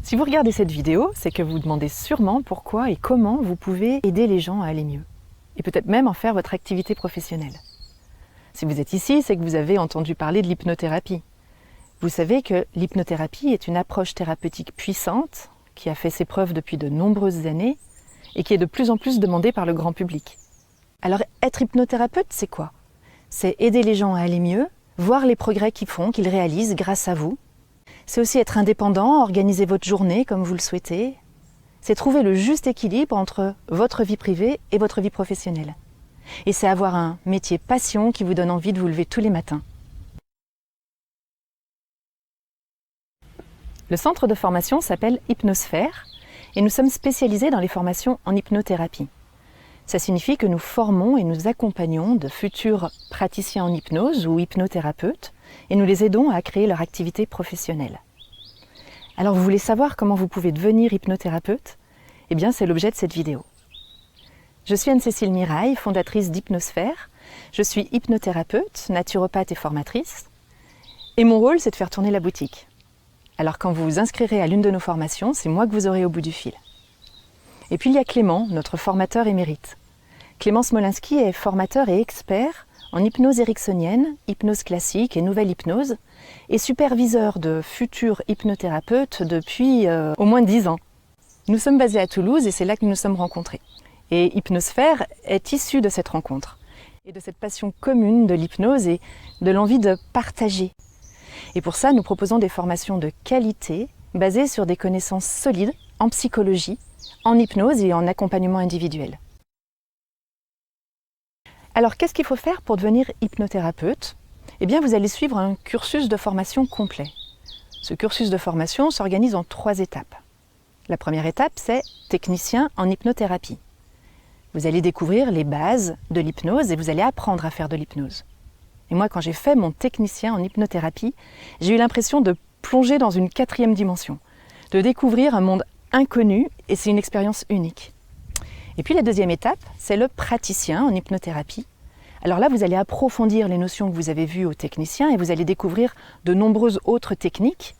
Si vous regardez cette vidéo, c'est que vous vous demandez sûrement pourquoi et comment vous pouvez aider les gens à aller mieux. Et peut-être même en faire votre activité professionnelle. Si vous êtes ici, c'est que vous avez entendu parler de l'hypnothérapie. Vous savez que l'hypnothérapie est une approche thérapeutique puissante qui a fait ses preuves depuis de nombreuses années et qui est de plus en plus demandée par le grand public. Alors être hypnothérapeute, c'est quoi? C'est aider les gens à aller mieux, voir les progrès qu'ils font, qu'ils réalisent grâce à vous. C'est aussi être indépendant, organiser votre journée comme vous le souhaitez. C'est trouver le juste équilibre entre votre vie privée et votre vie professionnelle. Et c'est avoir un métier passion qui vous donne envie de vous lever tous les matins. Le centre de formation s'appelle Hypnosphère et nous sommes spécialisés dans les formations en hypnothérapie. Ça signifie que nous formons et nous accompagnons de futurs praticiens en hypnose ou hypnothérapeutes et nous les aidons à créer leur activité professionnelle. Alors vous voulez savoir comment vous pouvez devenir hypnothérapeute? Eh bien c'est l'objet de cette vidéo. Je suis Anne-Cécile Mirail, fondatrice d'Hypnosphère. Je suis hypnothérapeute, naturopathe et formatrice. Et mon rôle, c'est de faire tourner la boutique. Alors quand vous vous inscrirez à l'une de nos formations, c'est moi que vous aurez au bout du fil. Et puis il y a Clément, notre formateur émérite. Clément Smolinski est formateur et expert en hypnose ericksonienne, hypnose classique et nouvelle hypnose, et superviseur de futurs hypnothérapeutes depuis au moins 10 ans. Nous sommes basés à Toulouse et c'est là que nous nous sommes rencontrés. Et Hypnosphère est issue de cette rencontre et de cette passion commune de l'hypnose et de l'envie de partager. Et pour ça, nous proposons des formations de qualité basées sur des connaissances solides en psychologie, en hypnose et en accompagnement individuel. Alors, qu'est-ce qu'il faut faire pour devenir hypnothérapeute? Eh bien, vous allez suivre un cursus de formation complet. Ce cursus de formation s'organise en 3 étapes. La première étape, c'est technicien en hypnothérapie. Vous allez découvrir les bases de l'hypnose et vous allez apprendre à faire de l'hypnose. Et moi, quand j'ai fait mon technicien en hypnothérapie, j'ai eu l'impression de plonger dans une 4e dimension, de découvrir un monde inconnu et c'est une expérience unique. Et puis la 2e étape, c'est le praticien en hypnothérapie. Alors là, vous allez approfondir les notions que vous avez vues au technicien et vous allez découvrir de nombreuses autres techniques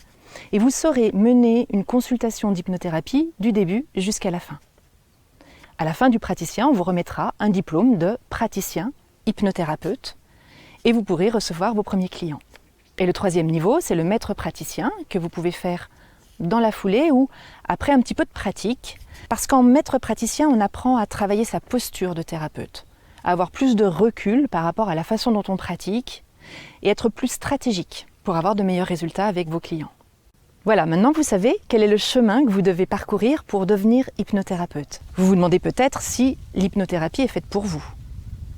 et vous saurez mener une consultation d'hypnothérapie du début jusqu'à la fin. À la fin du praticien, on vous remettra un diplôme de praticien hypnothérapeute et vous pourrez recevoir vos premiers clients. Et le 3e niveau, c'est le maître praticien que vous pouvez faire dans la foulée ou après un petit peu de pratique. Parce qu'en maître praticien, on apprend à travailler sa posture de thérapeute, à avoir plus de recul par rapport à la façon dont on pratique et être plus stratégique pour avoir de meilleurs résultats avec vos clients. Voilà, maintenant vous savez quel est le chemin que vous devez parcourir pour devenir hypnothérapeute. Vous vous demandez peut-être si l'hypnothérapie est faite pour vous.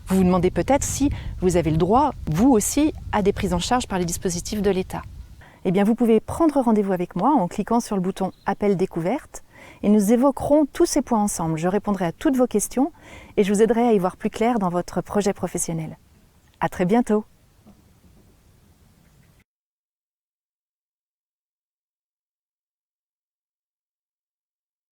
Vous vous demandez peut-être si vous avez le droit, vous aussi, à des prises en charge par les dispositifs de l'État. Eh bien, vous pouvez prendre rendez-vous avec moi en cliquant sur le bouton « Appel découverte » et nous évoquerons tous ces points ensemble. Je répondrai à toutes vos questions et je vous aiderai à y voir plus clair dans votre projet professionnel. À très bientôt!